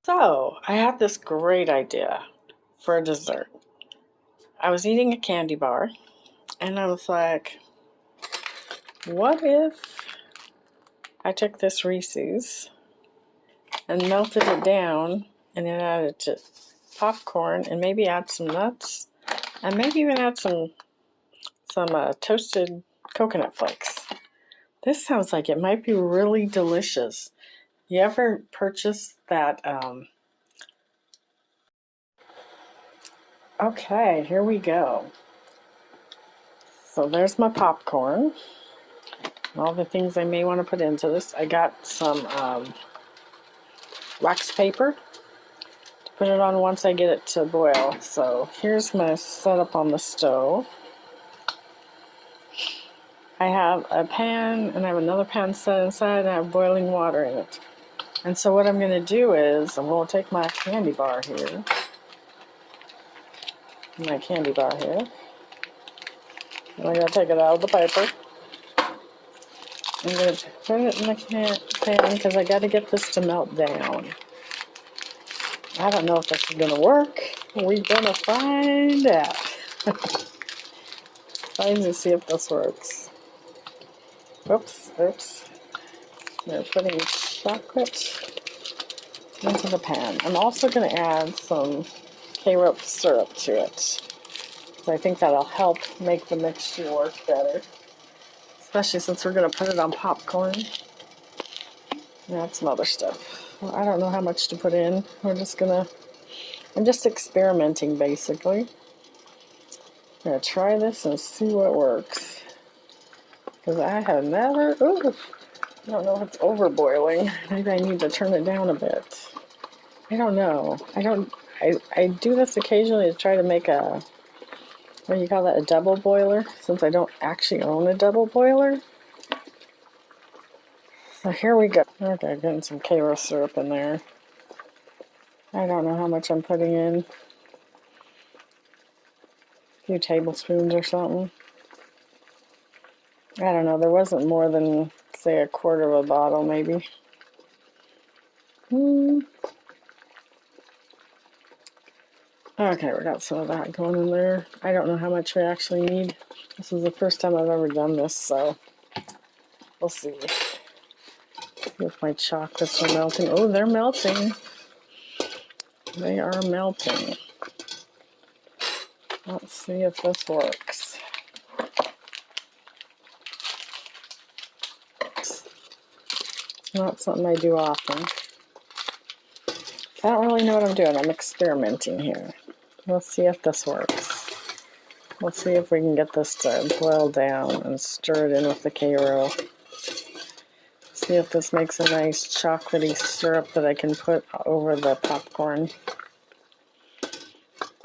So, I had this great idea for a dessert. I was eating a candy bar, and I was like, what if I took this Reese's and melted it down and then added to popcorn and maybe add some nuts and maybe even add some toasted coconut flakes. This sounds like it might be really delicious. You ever purchase that? Okay, here we go. So there's my popcorn. All the things I may want to put into this. I got some wax paper to put it on once I get it to boil. So here's my setup on the stove. I have a pan and I have another pan set inside and I have boiling water in it. And so what I'm going to do is I'm going to take my candy bar here. And I'm going to take it out of the paper. I'm going to put it in the pan because I got to get this to melt down. I don't know if this is going to work. We're going to find out. Trying to see if this works. Oops. We're putting chocolate into the pan. I'm also going to add some K-rope syrup to it. So I think that'll help make the mixture work better. Especially since we're going to put it on popcorn. And add some other stuff. Well, I don't know how much to put in. I'm just experimenting basically. I'm going to try this and see what works. Because I have never, I don't know if it's over boiling. Maybe I need to turn it down a bit. I don't know. I do this occasionally to try to make a, what do you call that, a double boiler? Since I don't actually own a double boiler. So here we go. Okay, getting some K-rope syrup in there. I don't know how much I'm putting in. A few tablespoons or something. I don't know, there wasn't more than, say, a quarter of a bottle, maybe. Okay, we got some of that going in there. I don't know how much we actually need. This is the first time I've ever done this, so we'll see if my chocolates are melting. Oh, they're melting. They are melting. Let's see if this works. It's not something I do often. I don't really know what I'm doing. I'm experimenting here. Let's see if this works. Let's see if we can get this to boil down and stir it in with the K-roll. See if this makes a nice chocolatey syrup that I can put over the popcorn.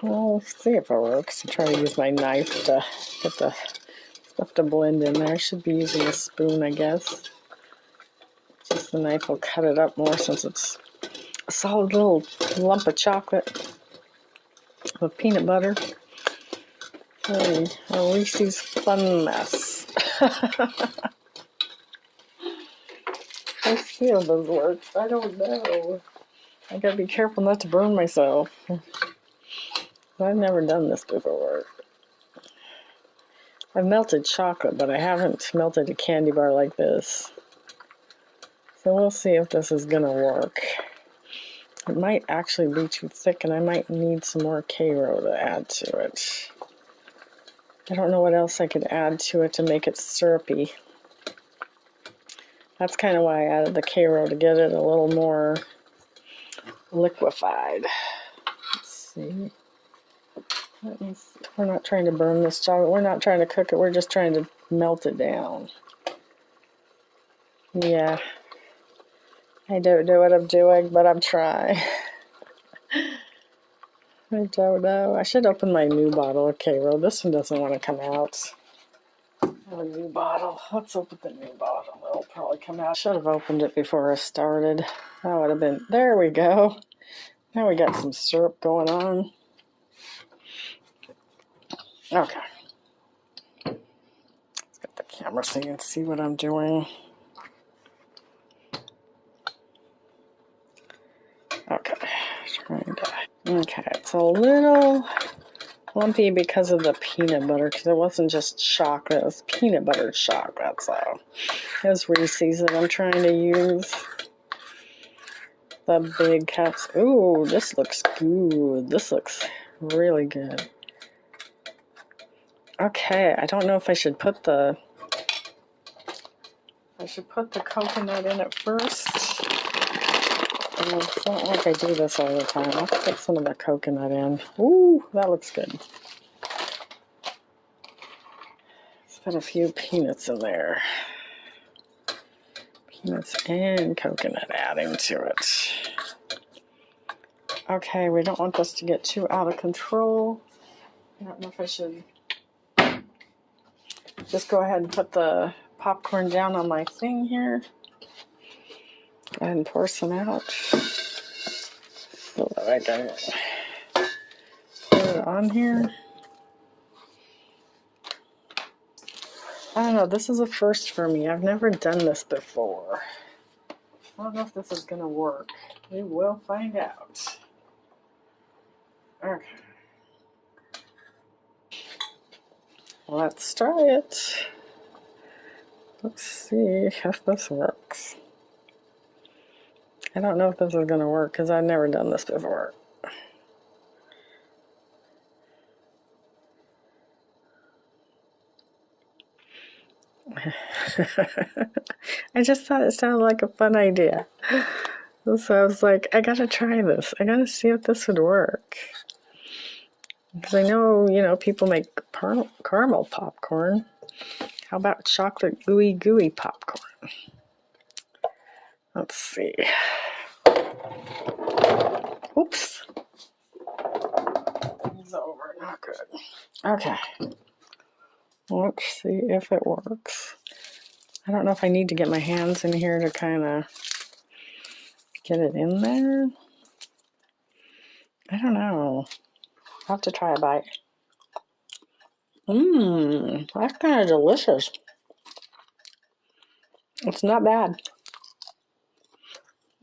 Well, let's see if it works. I'll try to use my knife to get the stuff to blend in there. I should be using a spoon, I guess. Just the knife will cut it up more since it's a solid little lump of chocolate with peanut butter. Hey, a Reese's Fun Mess. Let's see if this works. I don't know. I gotta be careful not to burn myself. I've never done this before. I've melted chocolate, but I haven't melted a candy bar like this. So we'll see if this is gonna work. It might actually be too thick and I might need some more K-roll to add to it. I don't know what else I could add to it to make it syrupy. That's kind of why I added the K-roll, to get it a little more liquefied. Let's see. Let me see. We're not trying to burn this chocolate. We're not trying to cook it. We're just trying to melt it down. Yeah. I don't know what I'm doing, but I'm trying. I don't know. I should open my new bottle of K-roll. This one doesn't want to come out. A new bottle. Let's open the new bottle. It'll probably come out. Should have opened it before I started. That would have been... There we go. Now we got some syrup going on. Okay. Let's get the camera so you can see what I'm doing. Okay. Okay, it's a little lumpy because of the peanut butter, because it wasn't just chocolate, it was peanut butter chocolate, so it's Reese's that I'm trying to use. The big cups. Ooh, this looks good. This looks really good. Okay, I don't know if I should put the coconut in it first. It's not like I do this all the time. I'll put some of the coconut in. Ooh, that looks good. Let's put a few peanuts in there. Peanuts and coconut adding to it. Okay, we don't want this to get too out of control. I don't know if I should just go ahead and put the popcorn down on my thing here. Go ahead and pour some out so that I can put it on here. I don't know, this is a first for me. I've never done this before. I don't know if this is going to work. We will find out. Okay. Let's try it. Let's see if this works. I don't know if this is going to work because I've never done this before. I just thought it sounded like a fun idea. So I was like, I gotta try this. I gotta see if this would work. Because I know, people make caramel popcorn. How about chocolate gooey popcorn? Let's see. Oops. It's over. Not good. Okay. Let's see if it works. I don't know if I need to get my hands in here to kind of get it in there. I don't know. I'll have to try a bite. That's kind of delicious. It's not bad.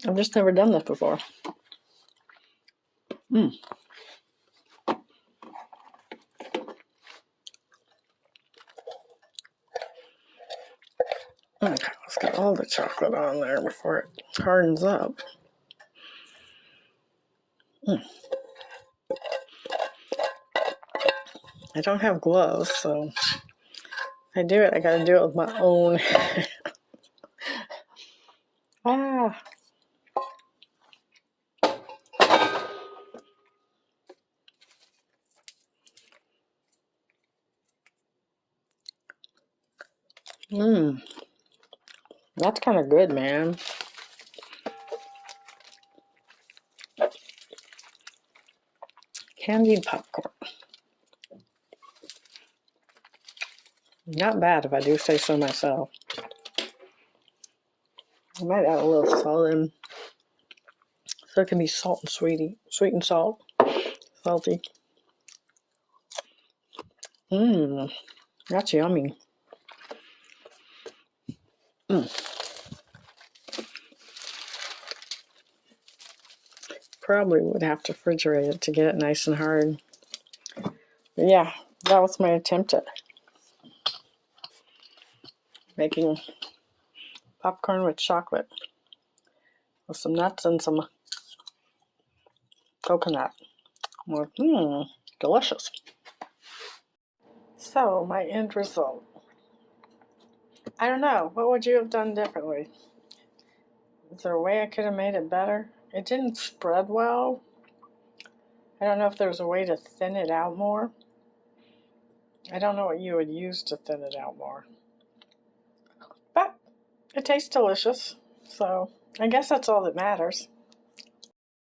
I've just never done this before. Okay, let's get all the chocolate on there before it hardens up. I don't have gloves, so if I do it, I gotta do it with my own. Ah. That's kind of good, man. Candied popcorn. Not bad if I do say so myself. I might add a little salt in, so it can be salt and sweet and salty. That's yummy. Probably would have to refrigerate it to get it nice and hard. But yeah, that was my attempt at making popcorn with chocolate with some nuts and some coconut. Delicious. So, my end result. I don't know. What would you have done differently? Is there a way I could have made it better? It didn't spread well. I don't know if there's a way to thin it out more. I don't know what you would use to thin it out more. But it tastes delicious. So, I guess that's all that matters.